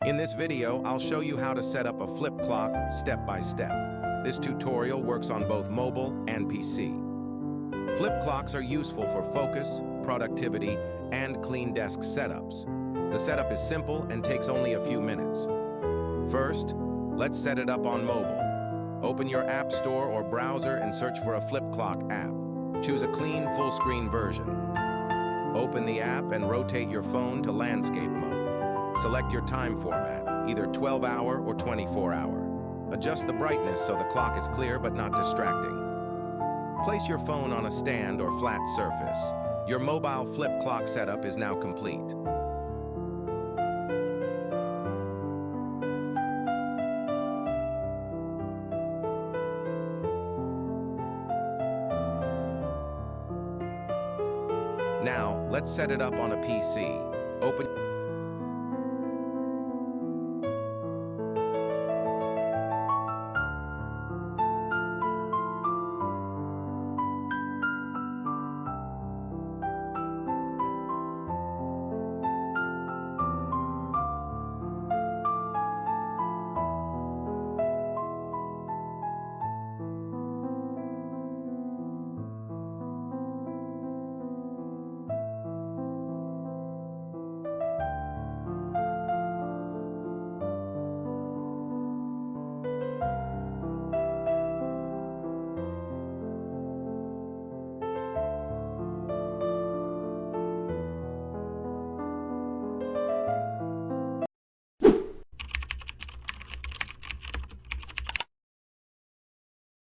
In this video, I'll show you how to set up a flip clock step by step. This tutorial works on both mobile and PC. Flip clocks are useful for focus, productivity, and clean desk setups. The setup is simple and takes only a few minutes. First, let's set it up on mobile. Open your app store or browser and search for a flip clock app. Choose a clean full-screen version. Open the app and rotate your phone to landscape mode. Select your time format, either 12-hour or 24-hour. Adjust the brightness so the clock is clear but not distracting. Place your phone on a stand or flat surface. Your mobile flip clock setup is now complete. Now, let's set it up on a PC.